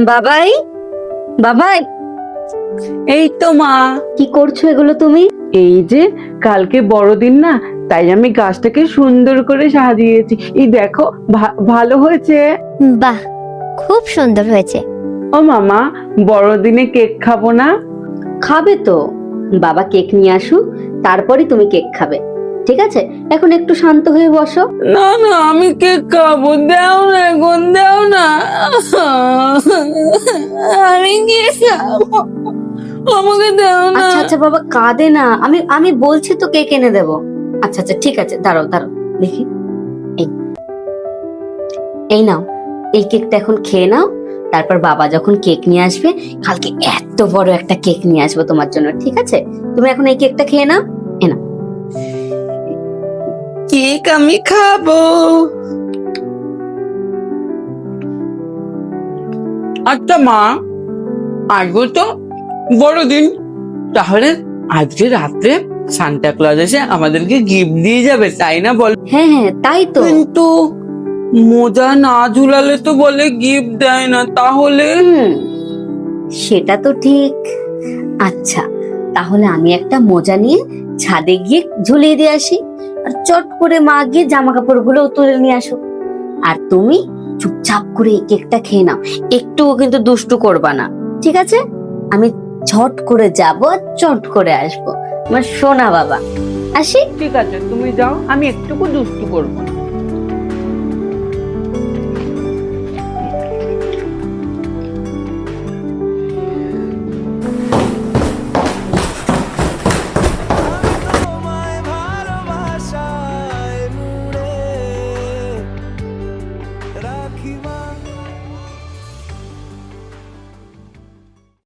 বাবাই, বাবাই, এই তো মা। কি করছো এগুলো তুমি? এই যে কালকে বড়দিন না, তাই আমি গাছটাকে সুন্দর করে সাজিয়েছি। এই দেখো, ভালো হয়েছে। বাহ, খুব সুন্দর হয়েছে। ও মামা, বড়দিনে কেক খাবো না? খাবে তো, বাবা কেক নিয়ে আসুক, তারপরে তুমি কেক খাবে। ঠিক আছে, এখন একটু শান্ত হয়ে বসো। না না, আমি কেক খাবো, দাও না, এখন দাও না। আমি কেক খাবো, আমাকে দাও না। আচ্ছা আচ্ছা বাবা, কাঁদে না, আমি আমি বলছি তো কেক এনে দেবো। আচ্ছা আচ্ছা ঠিক আছে, দাঁড়াও দাঁড়াও, দেখি। এই এই নাও, এই কেকটা এখন খেয়ে নাও। তারপর বাবা যখন কেক নিয়ে আসবে, কালকে এত বড় একটা কেক নিয়ে আসবো তোমার জন্য। ঠিক আছে, তুমি এখন এই কেকটা খেয়ে নাও। এ নাও। কেক আমি খাবো। আচ্ছা মা, আজকে তো বড়দিন, তাহলে আজকে রাত্রে সান্টা ক্লজ এসে আমাদেরকে গিফট দিয়ে যাবে, তাই না বল? হ্যাঁ হ্যাঁ, তাই তো। কিন্তু মোজা না ঝুলালে তো বলে গিফট দেয় না, তাহলে? সেটা তো ঠিক। আচ্ছা, তাহলে আমি একটা মোজা নিয়ে ছাদে গিয়ে ঝুলিয়ে দিয়ে আসি, আর চট করে মা গিয়ে জামা কাপড়গুলো তুলে নিয়ে আসো। আর তুমি চুপচাপ করে এই কেকটা খেয়ে নাও, একটুও কিন্তু দুষ্টু করবা না। ঠিক আছে, আমি ঝট করে যাব আর চট করে আসবো। আমার সোনা বাবা, আসি। ঠিক আছে, তুমি যাও, আমি একটুকু দুষ্টু করবো না।